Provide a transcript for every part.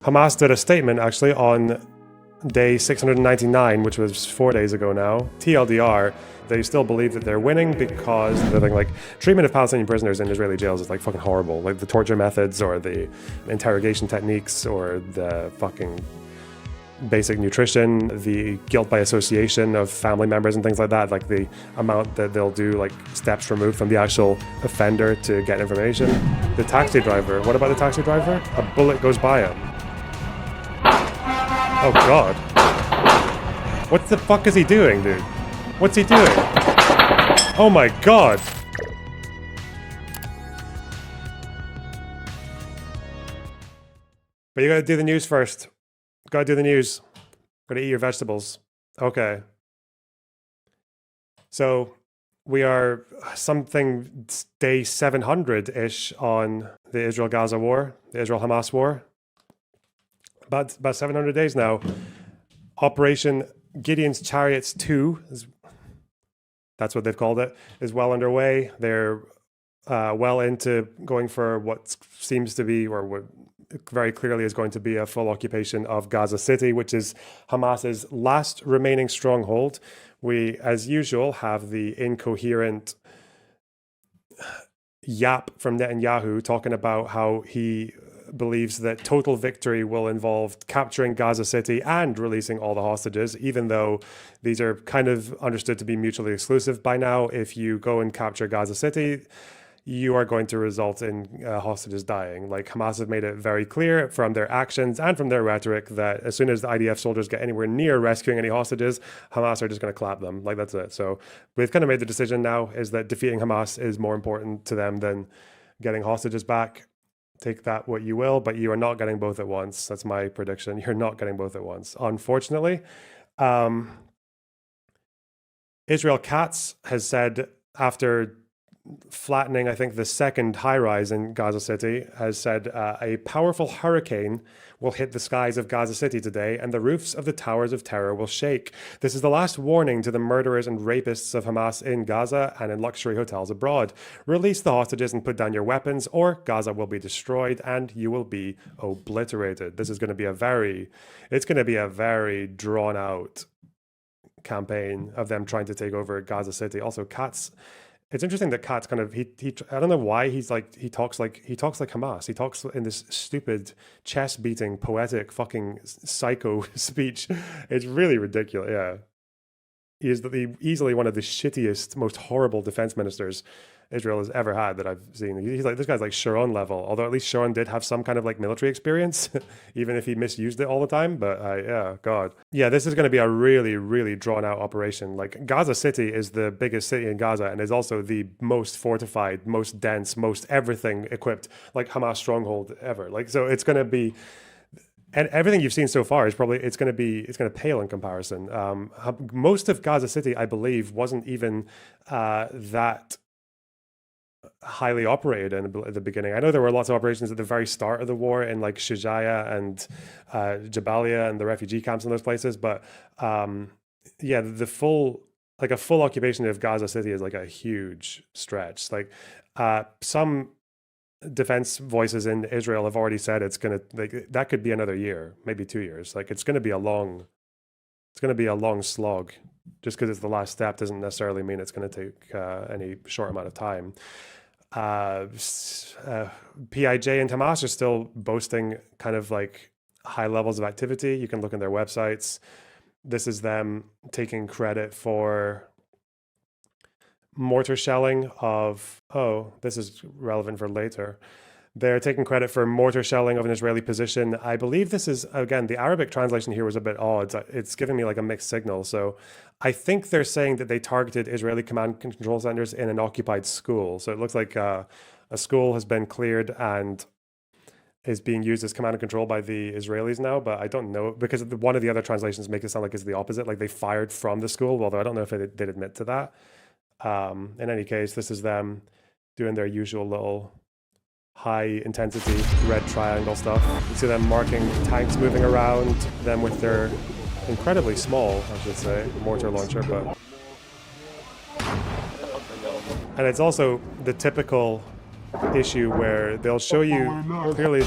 Hamas did a statement actually on day 699, which was 4 days ago now. TLDR, they still believe that they're winning because the like treatment of Palestinian prisoners in Israeli jails is like fucking horrible. Like the torture methods or the interrogation techniques or the fucking basic nutrition, the guilt by association of family members and things like that, like the amount that they'll do like steps removed from the actual offender to get information. The taxi driver, what about the taxi driver? A bullet goes by him. Oh god. What the fuck is he doing, dude? What's he doing? Oh my god. But you gotta do the news first. Gotta do the news. Gotta eat your vegetables. Okay. So we are something day 700-ish on the Israel-Gaza war, the Israel-Hamas war. About 700 days now. Operation Gideon's Chariots 2, that's what they've called it, is well underway. They're well into going for what seems to be, or what very clearly is going to be, a full occupation of Gaza City, which is Hamas's last remaining stronghold. We, as usual, have the incoherent yap from Netanyahu talking about how he believes that total victory will involve capturing Gaza City and releasing all the hostages, even though these are kind of understood to be mutually exclusive by now. If you go and capture Gaza City, you are going to result in hostages dying. Like, Hamas have made it very clear from their actions and from their rhetoric that as soon as the IDF soldiers get anywhere near rescuing any hostages, Hamas are just going to clap them. Like, that's it. So we've kind of made the decision now is that defeating Hamas is more important to them than getting hostages back. Take that what you will, but you are not getting both at once. That's my prediction. You're not getting both at once, unfortunately. Israel Katz has said, after flattening, I think, the second high-rise in Gaza City, has said a powerful hurricane will hit the skies of Gaza City today and the roofs of the towers of terror will shake. This is the last warning to the murderers and rapists of Hamas in Gaza and in luxury hotels abroad. Release the hostages and put down your weapons, or Gaza will be destroyed and you will be obliterated. This is going to be it's going to be a very drawn-out campaign of them trying to take over Gaza City. Also, Katz, it's interesting that Katz kind of, he I don't know why he talks like Hamas. He talks in this stupid chest beating poetic fucking psycho speech. It's really ridiculous. Yeah. He is easily one of the shittiest, most horrible defense ministers Israel has ever had that I've seen. He's like, this guy's like Sharon level, although at least Sharon did have some kind of like military experience, even if he misused it all the time. But yeah, God. Yeah, this is going to be a really, really drawn out operation. Like, Gaza City is the biggest city in Gaza and is also the most fortified, most dense, most everything equipped, like Hamas stronghold ever. Like, so it's going to be, and everything you've seen so far is probably, it's going to pale in comparison. Most of Gaza City, I believe, wasn't even that highly operated at the beginning. I know there were lots of operations at the very start of the war in like Shijaya and Jabalia and the refugee camps in those places, but yeah, a full occupation of Gaza City is like a huge stretch. Like, some defense voices in Israel have already said it's gonna, like, that could be another year, maybe 2 years. Like, it's gonna be a long slog. Just because it's the last step doesn't necessarily mean it's going to take any short amount of time. PIJ and Hamas are still boasting kind of like high levels of activity. You can look in their websites. This is them taking credit for mortar shelling of, oh, this is relevant for later. They're taking credit for mortar shelling of an Israeli position. I believe this is, again, the Arabic translation here was a bit odd. It's giving me like a mixed signal. So I think they're saying that they targeted Israeli command and control centers in an occupied school. So it looks like a school has been cleared and is being used as command and control by the Israelis now, but I don't know, because one of the other translations make it sound like it's the opposite, like they fired from the school, although I don't know if they'd admit to that. In any case, this is them doing their usual little high intensity red triangle stuff. You see them marking tanks moving around, them with their incredibly small, I should say, mortar launcher, but... And it's also the typical issue where they'll show you clearly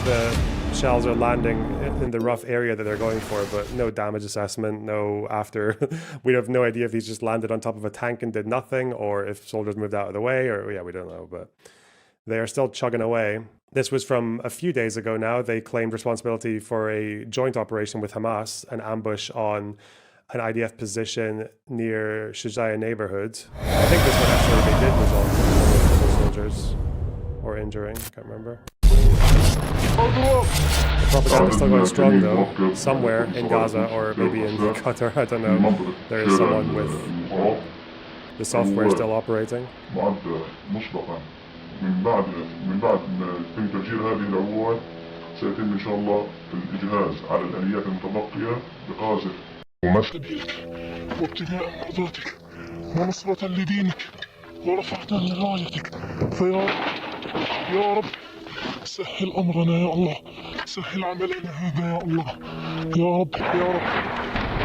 shells are landing in the rough area that they're going for, but no damage assessment, no after. We have no idea if these just landed on top of a tank and did nothing, or if soldiers moved out of the way, or yeah, we don't know, but they are still chugging away. This was from a few days ago now. They claimed responsibility for a joint operation with Hamas, an ambush on an IDF position near Shujaya neighborhood. I think this one actually they did result in soldiers or injuring, I can't remember. The propaganda is still going strong though, somewhere in Gaza or maybe in Qatar, I don't know. There is someone with the software still operating. من بعد تم تفجير هذه العبوات سيتم إن شاء الله الإجهاز على الآليات المتبقية بقاذف سبيلك وابتغاء مرضاتك ونصرة لدينك ورفعة لرايتك فيا رب يا رب سهل أمرنا يا الله سهل عملنا هذا يا الله يا رب يا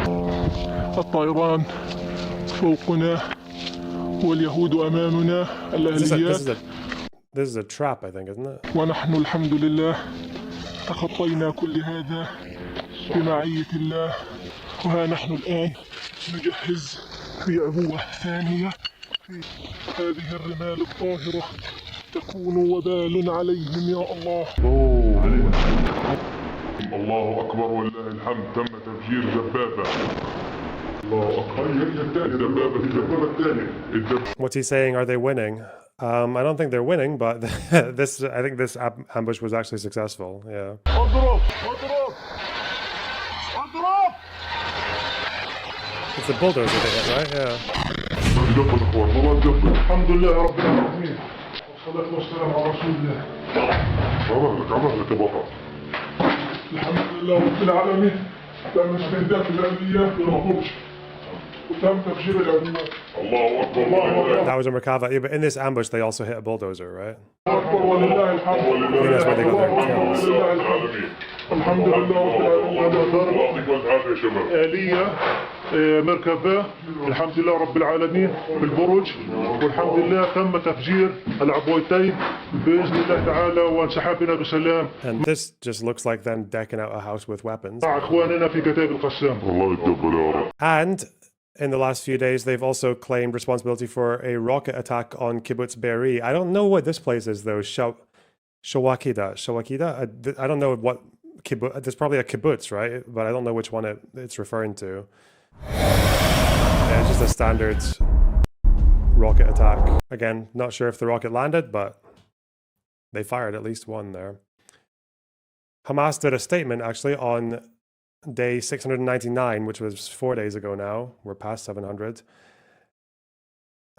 رب الطيران فوقنا واليهود أمامنا الآليات This is a trap, I think, isn't it? ونحن الحمد لله تخطينا كل هذا بمعية الله وها نحن الآن نجهز في عبوة ثانية في هذه الرمال الطاهرة تكون وبال عليهم يا الله. الله أكبر ولله الحمد. تم تفجير دبابة. الله أكبر. الدبابة الثانية. What's he saying? Are they winning? I don't think they're winning, but I think this ambush was actually successful. Yeah. It's the bulldozer they hit, right? Yeah. الحمد لله رب العالمين والصلاة والسلام على رسول الله. عمرك يا بطل. الحمد لله رب العالمين. تم استهداف الآليات والهبوط وتم تفجير العبوات. الله أكبر. That was a Merkava. Yeah, but in this ambush, they also hit a bulldozer, right? الله أكبر ولله الحمد. I think that's where they got their kills. الحمد لله رب العالمين. آلية مركبة الحمد لله رب العالمين بالبرج والحمد لله تم تفجير العبوتين بإذن الله تعالى وانسحابنا بسلام. And this just looks like them decking out a house with weapons. مع إخواننا في كتاب القسام. الله يتقبل يا رب. And in the last few days, they've also claimed responsibility for a rocket attack on Kibbutz Be'eri. I don't know what this place is though. Shawakida. I don't know what kibbutz. There's probably a kibbutz, right? But I don't know which one it's referring to. Yeah, it's just a standard rocket attack. Again, not sure if the rocket landed, but they fired at least one there. Hamas did a statement actually on day 699, which was 4 days ago now. We're past 700.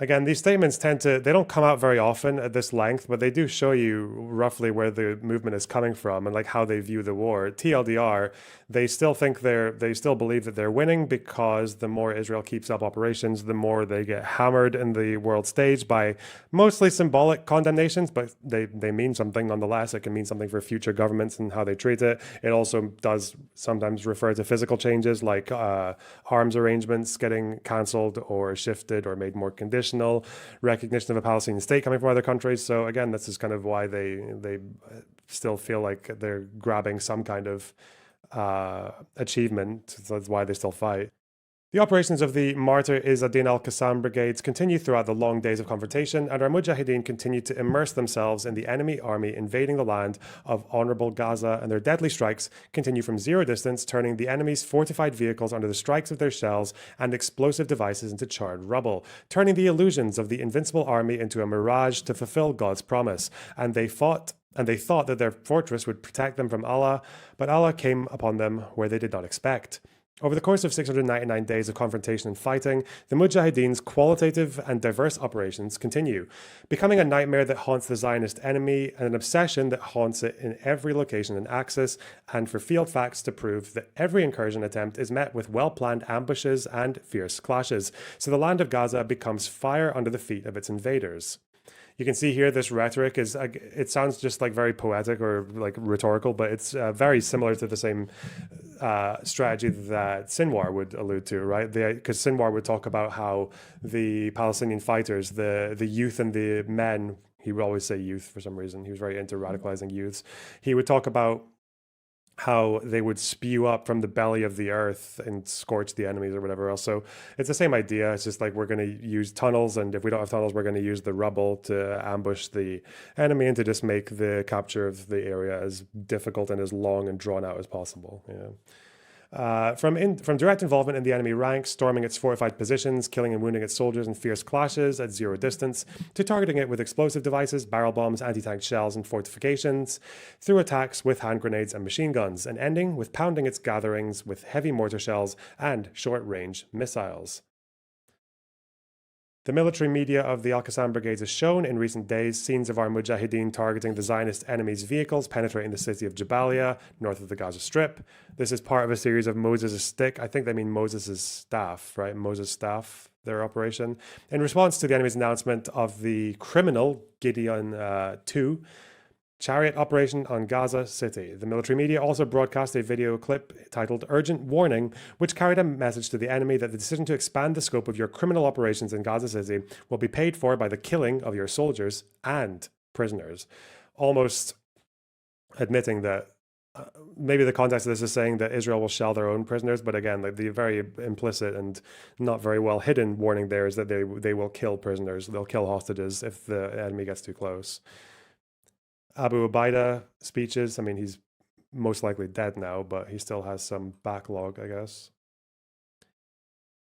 Again, these statements they don't come out very often at this length, but they do show you roughly where the movement is coming from and like how they view the war. TLDR, they still believe that they're winning because the more Israel keeps up operations, the more they get hammered in the world stage by mostly symbolic condemnations, but they mean something nonetheless. It can mean something for future governments and how they treat it. It also does sometimes refer to physical changes like arms arrangements getting cancelled or shifted or made more conditional. Recognition of a Palestinian state coming from other countries. So again, this is kind of why they still feel like they're grabbing some kind of achievement. So that's why they still fight. The operations of the Martyr Izz ad-Din al-Qassam brigades continue throughout the long days of confrontation, and our Mujahideen continue to immerse themselves in the enemy army invading the land of honorable Gaza, and their deadly strikes continue from zero distance, turning the enemy's fortified vehicles under the strikes of their shells and explosive devices into charred rubble, turning the illusions of the invincible army into a mirage to fulfill God's promise. And they thought that their fortress would protect them from Allah, but Allah came upon them where they did not expect. Over the course of 699 days of confrontation and fighting, the Mujahideen's qualitative and diverse operations continue, becoming a nightmare that haunts the Zionist enemy and an obsession that haunts it in every location and axis, and for field facts to prove that every incursion attempt is met with well-planned ambushes and fierce clashes, so the land of Gaza becomes fire under the feet of its invaders. You can see here this rhetoric it sounds just like very poetic or like rhetorical, but it's very similar to the same strategy that Sinwar would allude to, right? Because Sinwar would talk about how the Palestinian fighters, the youth and the men, he would always say youth for some reason. He was very into radicalizing youths. He would talk about how they would spew up from the belly of the earth and scorch the enemies or whatever else. So it's the same idea. It's just like we're going to use tunnels, and if we don't have tunnels, we're going to use the rubble to ambush the enemy and to just make the capture of the area as difficult and as long and drawn out as possible. From direct involvement in the enemy ranks, storming its fortified positions, killing and wounding its soldiers in fierce clashes at zero distance, to targeting it with explosive devices, barrel bombs, anti-tank shells, and fortifications, through attacks with hand grenades and machine guns, and ending with pounding its gatherings with heavy mortar shells and short-range missiles. The military media of the Al-Qassam brigades has shown in recent days scenes of our Mujahideen targeting the Zionist enemy's vehicles penetrating the city of Jabalia, north of the Gaza Strip. This is part of a series of Moses' stick. I think they mean Moses' staff, right? Moses' staff, their operation. In response to the enemy's announcement of the criminal Gideon 2 Chariot operation on Gaza City. The military media also broadcast a video clip titled Urgent Warning, which carried a message to the enemy that the decision to expand the scope of your criminal operations in Gaza City will be paid for by the killing of your soldiers and prisoners. Almost admitting that maybe the context of this is saying that Israel will shell their own prisoners, but again, like the very implicit and not very well hidden warning there is that they will kill prisoners. They'll kill hostages if the enemy gets too close. Abu Ubaidah speeches. I mean, he's most likely dead now, but he still has some backlog, I guess.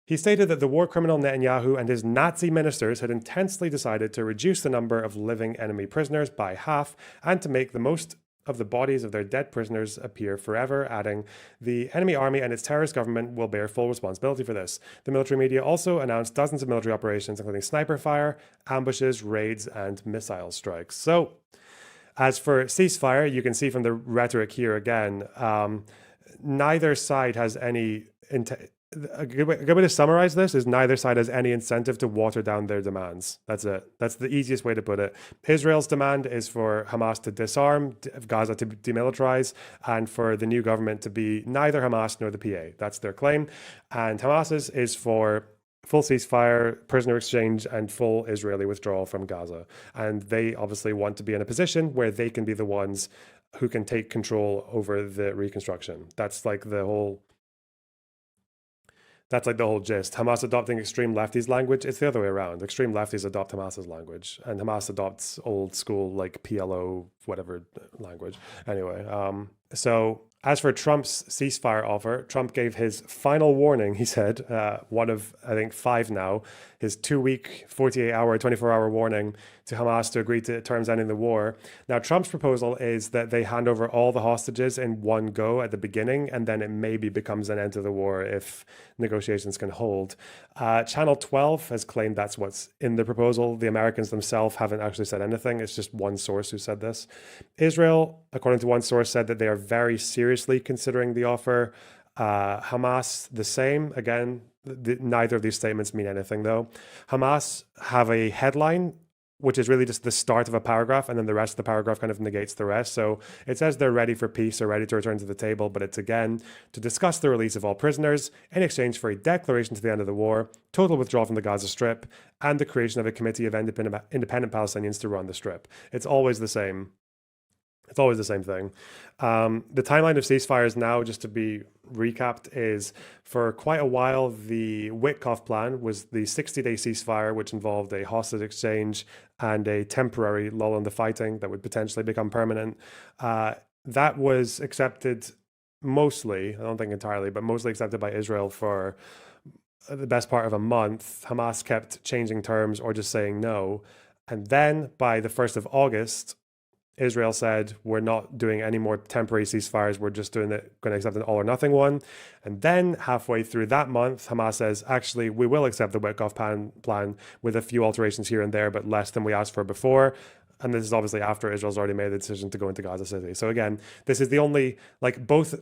He stated that the war criminal Netanyahu and his Nazi ministers had intensely decided to reduce the number of living enemy prisoners by half and to make the most of the bodies of their dead prisoners appear forever, adding, the enemy army and its terrorist government will bear full responsibility for this. The military media also announced dozens of military operations, including sniper fire, ambushes, raids, and missile strikes. So, as for ceasefire, you can see from the rhetoric here again, neither side has any... A good way to summarize this is neither side has any incentive to water down their demands. That's it. That's the easiest way to put it. Israel's demand is for Hamas to disarm, Gaza to demilitarize, and for the new government to be neither Hamas nor the PA. That's their claim. And Hamas's is for full ceasefire, prisoner exchange, and full Israeli withdrawal from Gaza. And they obviously want to be in a position where they can be the ones who can take control over the reconstruction. That's like the whole gist. Hamas adopting extreme lefties language. It's the other way around. Extreme lefties adopt Hamas's language, and Hamas adopts old school, like PLO, whatever language. Anyway, so as for Trump's ceasefire offer, Trump gave his final warning, he said, one of, I think, 5 now, his 2-week, 48-hour, 24-hour warning to Hamas to agree to terms ending the war. Now, Trump's proposal is that they hand over all the hostages in one go at the beginning, and then it maybe becomes an end to the war if negotiations can hold. Channel 12 has claimed that's what's in the proposal. The Americans themselves haven't actually said anything. It's just one source who said this. Israel, according to one source, said that they are very seriously considering the offer. Hamas, the same. Again, neither of these statements mean anything, though. Hamas have a headline, which is really just the start of a paragraph, and then the rest of the paragraph kind of negates the rest. So it says they're ready for peace or ready to return to the table, but it's again to discuss the release of all prisoners in exchange for a declaration to the end of the war, total withdrawal from the Gaza Strip, and the creation of a committee of independent Palestinians to run the Strip. It's always the same. It's always the same thing. The timeline of ceasefires now, just to be recapped, is for quite a while, the Witkoff plan was the 60-day ceasefire, which involved a hostage exchange and a temporary lull in the fighting that would potentially become permanent. That was accepted mostly, I don't think entirely, but mostly accepted by Israel for the best part of a month. Hamas kept changing terms or just saying no. And then by the 1st of August, Israel said, we're not doing any more temporary ceasefires. We're just going to accept an all or nothing one. And then halfway through that month, Hamas says, actually, we will accept the Witkoff plan with a few alterations here and there, but less than we asked for before. And this is obviously after Israel's already made the decision to go into Gaza City. So again, this is the only, like both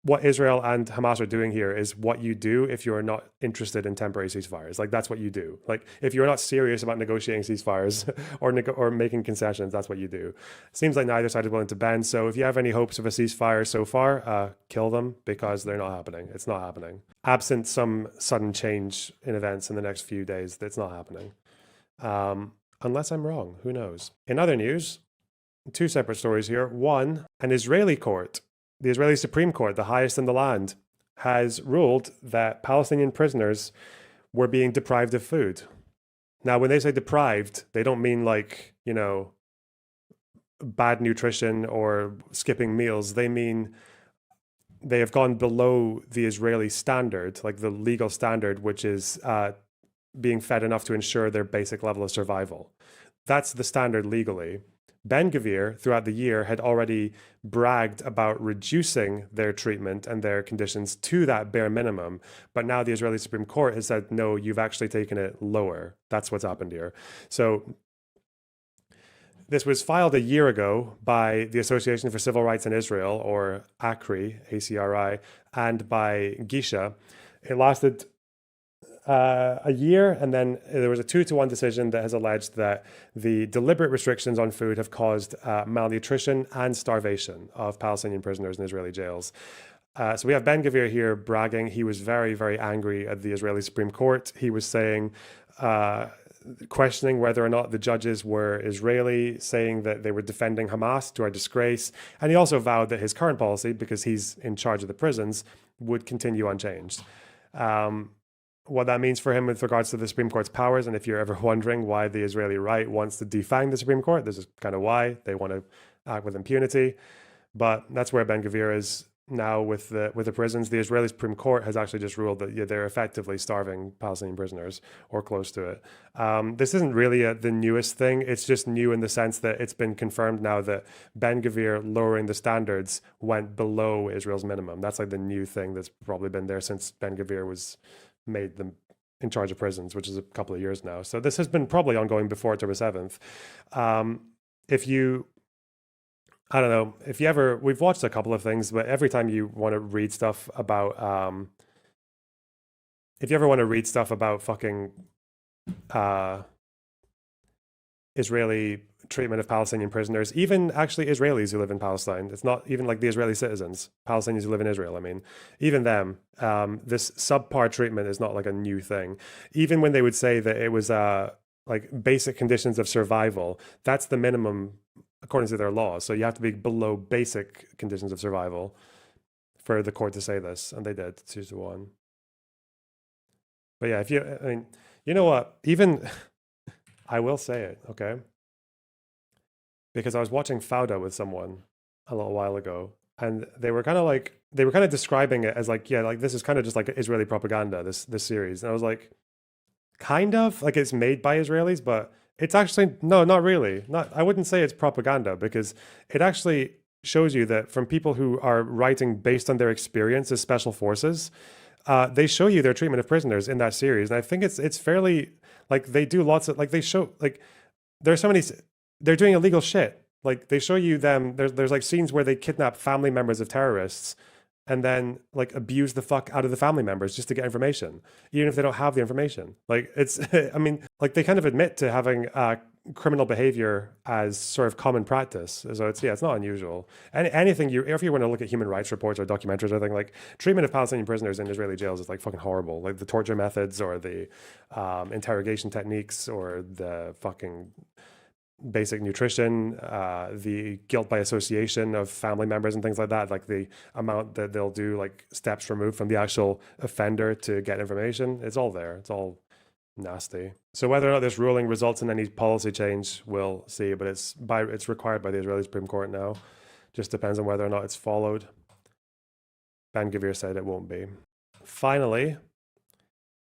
what Israel and Hamas are doing here is what you do if you're not interested in temporary ceasefires. Like that's what you do. Like if you're not serious about negotiating ceasefires or making concessions, that's what you do. Seems like neither side is willing to bend. So if you have any hopes of a ceasefire so far, kill them because they're not happening. It's not happening. Absent some sudden change in events in the next few days, that's not happening. Unless I'm wrong, who knows? In other news, 2 separate stories here. One, an Israeli court the Israeli Supreme Court, the highest in the land, has ruled that Palestinian prisoners were being deprived of food. Now, when they say deprived, they don't mean like, bad nutrition or skipping meals. They mean they have gone below the Israeli standard, like the legal standard, which is being fed enough to ensure their basic level of survival. That's the standard legally. Ben-Gvir, throughout the year, had already bragged about reducing their treatment and their conditions to that bare minimum. But now the Israeli Supreme Court has said, no, you've actually taken it lower. That's what's happened here. So this was filed a year ago by the Association for Civil Rights in Israel, or ACRI, ACRI, and by Gisha. It lasted a year, and then there was a 2-1 decision that has alleged that the deliberate restrictions on food have caused malnutrition and starvation of Palestinian prisoners in Israeli jails. So we have Ben-Gvir here bragging. He was very, very angry at the Israeli Supreme Court. He was saying, questioning whether or not the judges were Israeli, saying that they were defending Hamas, to our disgrace. And he also vowed that his current policy, because he's in charge of the prisons, would continue unchanged. What that means for him with regards to the Supreme Court's powers, and if you're ever wondering why the Israeli right wants to defang the Supreme Court, this is kind of why. They want to act with impunity. But that's where Ben-Gvir is now with the prisons. The Israeli Supreme Court has actually just ruled that they're effectively starving Palestinian prisoners, or close to it. This isn't really the newest thing. It's just new in the sense that it's been confirmed now that Ben-Gvir lowering the standards went below Israel's minimum. That's like the new thing that's probably been there since Ben-Gvir was made them in charge of prisons, which is a couple of years now. So this has been probably ongoing before October 7th. I don't know, if you ever, we've watched a couple of things, but every time you want to read stuff about, if you ever want to read stuff about fucking Israeli treatment of Palestinian prisoners, even actually Israelis who live in Palestine, it's not even like the Israeli citizens, Palestinians who live in Israel, I mean, even them, this subpar treatment is not like a new thing. Even when they would say that it was like basic conditions of survival, that's the minimum according to their laws. So you have to be below basic conditions of survival for the court to say this, and they did, 2-1. But yeah, you know what, even, I will say it, okay? Because I was watching Fauda with someone a little while ago, and they were kind of describing it as like, yeah, like this is kind of just like Israeli propaganda, this series. And I was like, kind of, like it's made by Israelis, but it's actually, no, not really. I wouldn't say it's propaganda, because it actually shows you that from people who are writing based on their experience as special forces, they show you their treatment of prisoners in that series. And I think it's fairly, like they do lots of, like they show, like there's so many, they're doing illegal shit. Like they show you them, there's like scenes where they kidnap family members of terrorists and then like abuse the fuck out of the family members just to get information, even if they don't have the information. Like it's, I mean, like they kind of admit to having criminal behavior as sort of common practice. So it's not unusual. And anything if you want to look at human rights reports or documentaries or anything, like treatment of Palestinian prisoners in Israeli jails is like fucking horrible. Like the torture methods or the interrogation techniques or the fucking basic nutrition, the guilt by association of family members and things like that, like the amount that they'll do, like steps removed from the actual offender to get information, it's all there. It's all nasty. So whether or not this ruling results in any policy change, we'll see, but it's required by the Israeli Supreme Court now. Just depends on whether or not it's followed. Ben-Gvir said it won't be. Finally,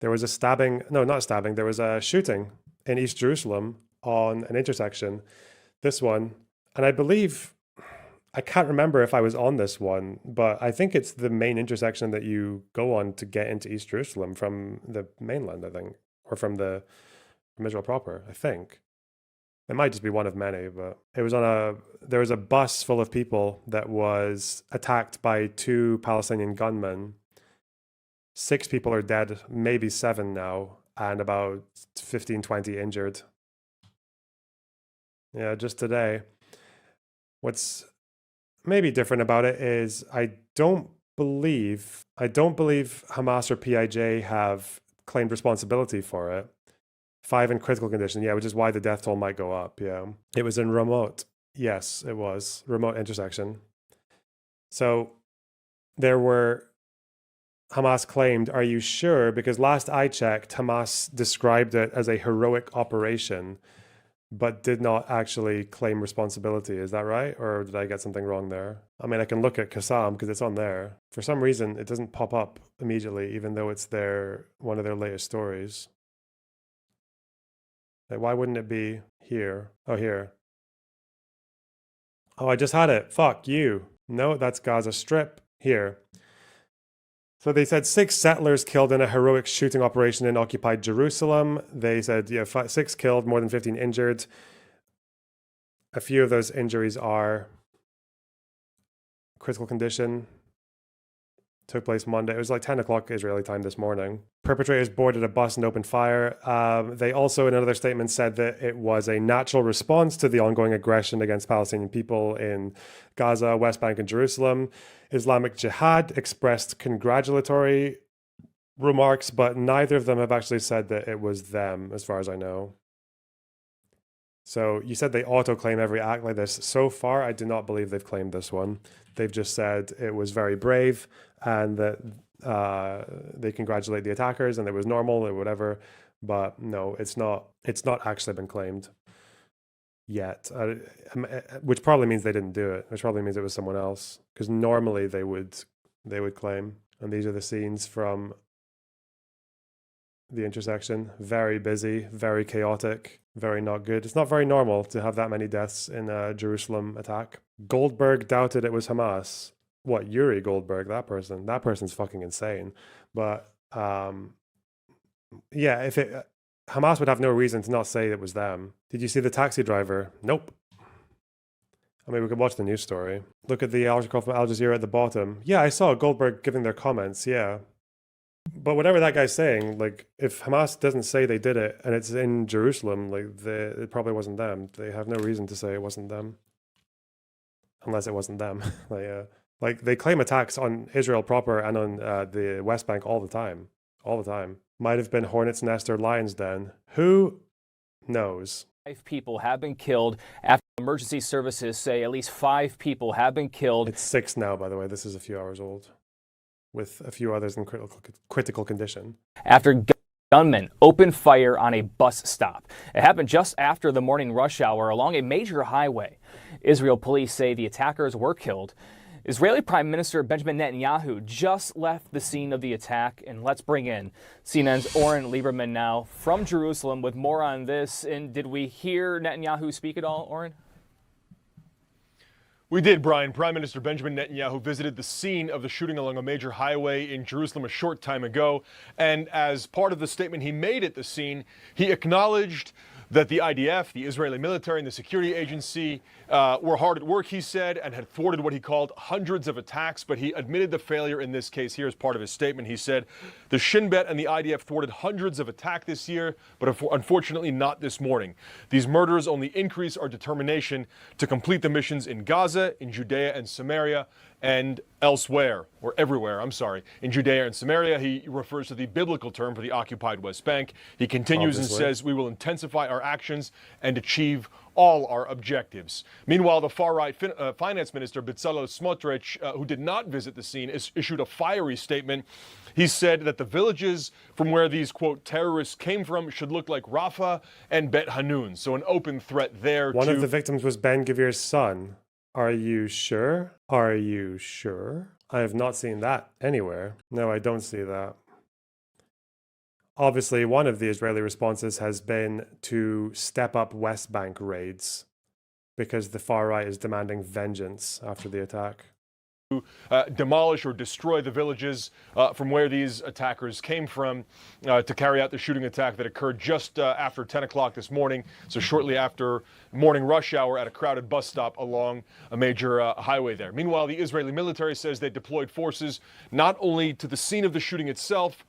there was a shooting in East Jerusalem on an intersection, this one, and I can't remember if I was on this one, but I think it's the main intersection that you go on to get into East Jerusalem from the mainland, I think, or from Israel proper, I think. It might just be one of many, but there was a bus full of people that was attacked by 2 Palestinian gunmen. 6 people are dead, maybe 7 now, and about 15, 20 injured. Yeah, just today. What's maybe different about it is I don't believe Hamas or PIJ have claimed responsibility for it. 5 in critical condition, yeah, which is why the death toll might go up, yeah. It was in remote. Yes, it was. Remote intersection. So there were, Hamas claimed, are you sure? Because last I checked, Hamas described it as a heroic operation, but did not actually claim responsibility. Is that right? Or did I get something wrong there? I mean, I can look at Qassam because it's on there. For some reason, it doesn't pop up immediately, even though it's one of their latest stories. Like, why wouldn't it be here? Oh, here. Oh, I just had it. Fuck you. No, that's Gaza Strip. Here. So they said 6 settlers killed in a heroic shooting operation in occupied Jerusalem. They said, 6 killed, more than 15 injured. A few of those injuries are critical condition. Took place Monday. It was like 10 o'clock Israeli time this morning. Perpetrators boarded a bus and opened fire. They also, in another statement, said that it was a natural response to the ongoing aggression against Palestinian people in Gaza, West Bank, and Jerusalem. Islamic Jihad expressed congratulatory remarks, but neither of them have actually said that it was them, as far as I know. So you said they auto-claim every act like this. So far, I do not believe they've claimed this one. They've just said it was very brave and that they congratulate the attackers and it was normal or whatever. But no, it's not actually been claimed yet, which probably means they didn't do it, which probably means it was someone else, because normally they would claim. And these are the scenes from the intersection. Very busy, very chaotic, very not good. It's not very normal to have that many deaths in a Jerusalem attack. Goldberg doubted it was Hamas. What, Yuri Goldberg, that person's fucking insane. But yeah, Hamas would have no reason to not say it was them. Did you see the taxi driver? Nope. I mean, we could watch the news story. Look at the article from Al Jazeera at the bottom. Yeah, I saw Goldberg giving their comments, yeah. But whatever that guy's saying, like, if Hamas doesn't say they did it and it's in Jerusalem, like, it probably wasn't them. They have no reason to say it wasn't them. Unless it wasn't them. Like, they claim attacks on Israel proper and on the West Bank all the time. All the time. Might have been Hornet's Nest or Lion's Den. Who knows? 5 people have been killed after emergency services say at least 5 people have been killed. It's 6 now, by the way. This is a few hours old, with a few others in critical condition. After gunmen opened fire on a bus stop. It happened just after the morning rush hour along a major highway. Israel police say the attackers were killed. Israeli Prime Minister Benjamin Netanyahu just left the scene of the attack, and let's bring in CNN's Oren Lieberman now from Jerusalem with more on this. And did we hear Netanyahu speak at all, Oren? We did, Brian. Prime Minister Benjamin Netanyahu visited the scene of the shooting along a major highway in Jerusalem a short time ago. And as part of the statement he made at the scene, he acknowledged that the IDF, the Israeli military, and the security agency were hard at work, he said, and had thwarted what he called hundreds of attacks. But he admitted the failure in this case. Here's part of his statement. He said, the Shin Bet and the IDF thwarted hundreds of attacks this year, but unfortunately not this morning. These murders only increase our determination to complete the missions in Gaza, in Judea and Samaria, and elsewhere, or everywhere, in Judea and Samaria. He refers to the biblical term for the occupied West Bank. He continues and says, we will intensify our actions and achieve all our objectives. Meanwhile, the far-right finance minister, Bezalel Smotrich, who did not visit the scene, issued a fiery statement. He said that the villages from where these, quote, terrorists came from should look like Rafah and Bet Hanun. So an open threat there. One of the victims was Ben-Gvir's son. Are you sure? Are you sure? I have not seen that anywhere. No, I don't see that. Obviously, one of the Israeli responses has been to step up West Bank raids because the far right is demanding vengeance after the attack. Demolish or destroy the villages from where these attackers came from to carry out the shooting attack that occurred just after 10 o'clock this morning, so shortly after morning rush hour at a crowded bus stop along a major highway there. Meanwhile, the Israeli military says they deployed forces not only to the scene of the shooting itself,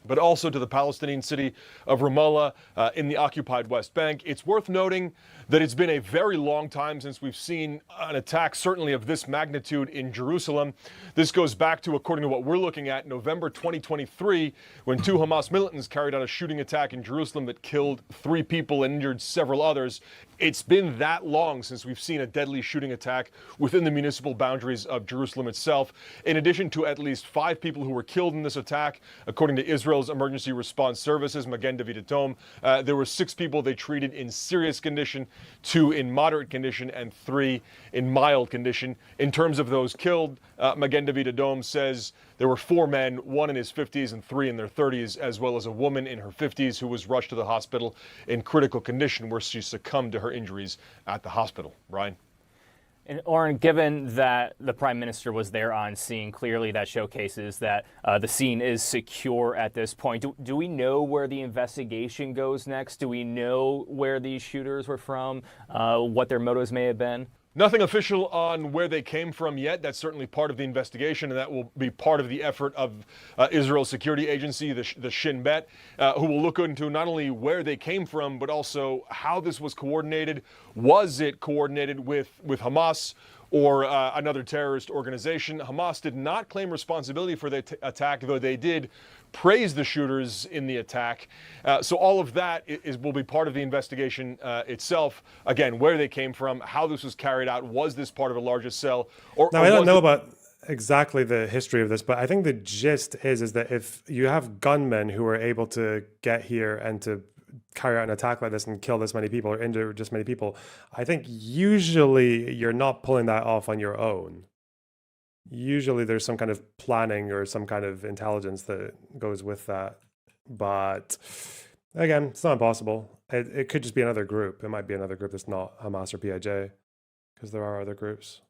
but also to the Palestinian city of Ramallah in the occupied West Bank. It's worth noting that it's been a very long time since we've seen an attack, certainly of this magnitude, in Jerusalem. This goes back to, according to what we're looking at, November 2023, when 2 Hamas militants carried out a shooting attack in Jerusalem that killed 3 people and injured several others. It's been that long since we've seen a deadly shooting attack within the municipal boundaries of Jerusalem itself. In addition to at least 5 people who were killed in this attack, according to Israel's emergency response services, Ben-Gvir, there were 6 people they treated in serious condition, 2 in moderate condition, and 3 in mild condition. In terms of those killed, Ben-Gvir says there were 4 men, 1 in his 50s and 3 in their 30s, as well as a woman in her 50s who was rushed to the hospital in critical condition, where she succumbed to her injuries at the hospital. Ryan? And Oren, given that the Prime Minister was there on scene, clearly that showcases that the scene is secure at this point. Do we know where the investigation goes next? Do we know where these shooters were from, what their motives may have been? Nothing official on where they came from yet. That's certainly part of the investigation, and that will be part of the effort of Israel's security agency, the Shin Bet, who will look into not only where they came from, but also how this was coordinated. Was it coordinated with Hamas or another terrorist organization? Hamas did not claim responsibility for the attack, though they did praise the shooters in the attack. So all of that will be part of the investigation itself. Again, where they came from, how this was carried out, was this part of a larger cell? Now, I don't know about exactly the history of this, but I think the gist is that if you have gunmen who are able to get here and to carry out an attack like this and kill this many people or injure just many people, I think usually you're not pulling that off on your own. Usually there's some kind of planning or some kind of intelligence that goes with that. But again, it's not impossible. It could just be another group. It might be another group that's not Hamas or PIJ, because there are other groups.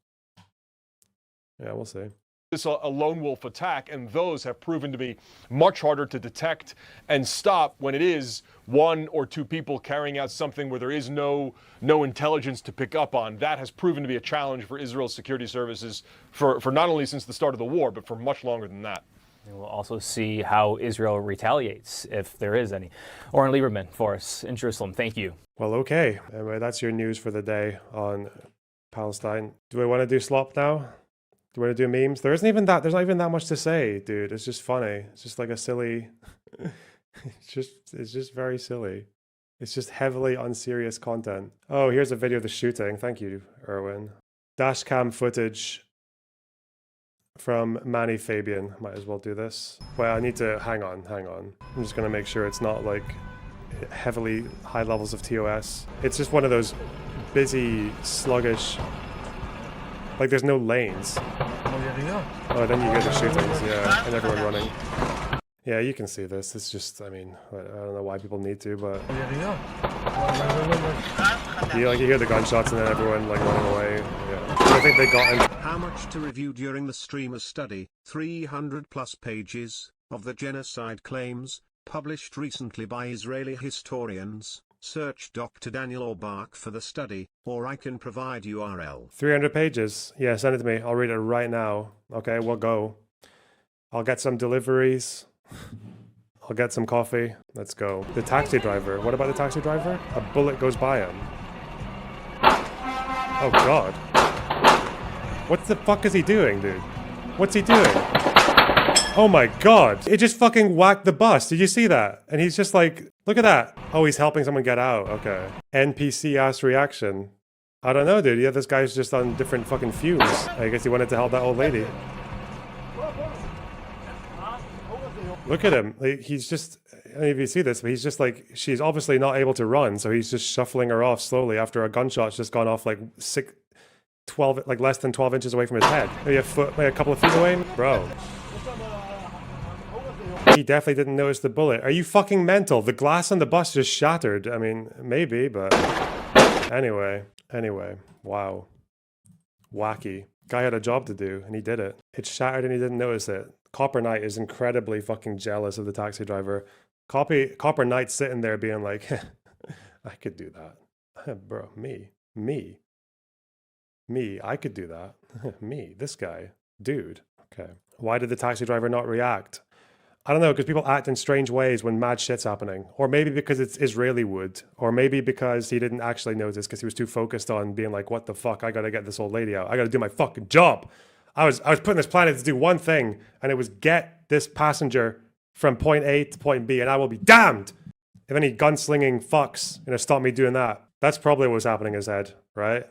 Yeah, we'll see. This a lone wolf attack, and those have proven to be much harder to detect and stop when it is 1 or 2 people carrying out something where there is no intelligence to pick up on. That has proven to be a challenge for Israel's security services for not only since the start of the war, but for much longer than that. And we'll also see how Israel retaliates, if there is any. Oren Lieberman for us in Jerusalem. Thank you. Well, okay. Anyway, that's your news for the day on Palestine. Do we want to do slop now? Do we want to do memes? There's not even that much to say, dude. It's just funny. It's just like a silly, it's just very silly. It's just heavily unserious content. Oh, here's a video of the shooting. Thank you, Erwin. Dashcam footage from Manny Fabian. Might as well do this. Well, I need to, hang on. I'm just gonna make sure it's not like heavily high levels of TOS. It's just one of those busy, sluggish, like there's no lanes. Oh, then you get the shootings, yeah, and everyone running. Yeah, you can see this. It's just, I mean, I don't know why people need to, but you hear the gunshots and then everyone like running away. Yeah, I think they got into. How much to review during the streamer study? 300+ pages of the genocide claims published recently by Israeli historians. Search Dr. Daniel Orbach for the study, or I can provide URL. 300 pages. Yeah, send it to me. I'll read it right now. Okay, we'll go. I'll get some deliveries. I'll get some coffee. Let's go. The taxi driver. What about the taxi driver? A bullet goes by him. Oh, God. What the fuck is he doing, dude? What's he doing? Oh my God. It just fucking whacked the bus. Did you see that? And he's just like, look at that. Oh, he's helping someone get out. Okay. NPC ass reaction. I don't know, dude. Yeah, this guy's just on different fucking fumes. I guess he wanted to help that old lady. Look at him. Like, he's just, I don't know if you see this, but he's just like, she's obviously not able to run. So he's just shuffling her off slowly after a gunshot's just gone off like 12, like less than 12 inches away from his head. Maybe a foot, maybe a couple of feet away. Bro. He definitely didn't notice the bullet. Are you fucking mental? The glass on the bus just shattered. I mean, maybe, but anyway, wow. Wacky. Guy had a job to do and he did it. It shattered and he didn't notice it. Copper Knight is incredibly fucking jealous of the taxi driver. Copper Knight's sitting there being like, I could do that. Bro, me, I could do that. Me, this guy, dude. Okay. Why did the taxi driver not react? I don't know, because people act in strange ways when mad shit's happening. Or maybe because it's Israeli wood. Or maybe because he didn't actually notice because he was too focused on being like, what the fuck, I gotta get this old lady out. I gotta do my fucking job. I was put on this planet to do one thing, and it was get this passenger from point A to point B, and I will be damned if any gunslinging fucks stop me doing that. That's probably what was happening in his head, right?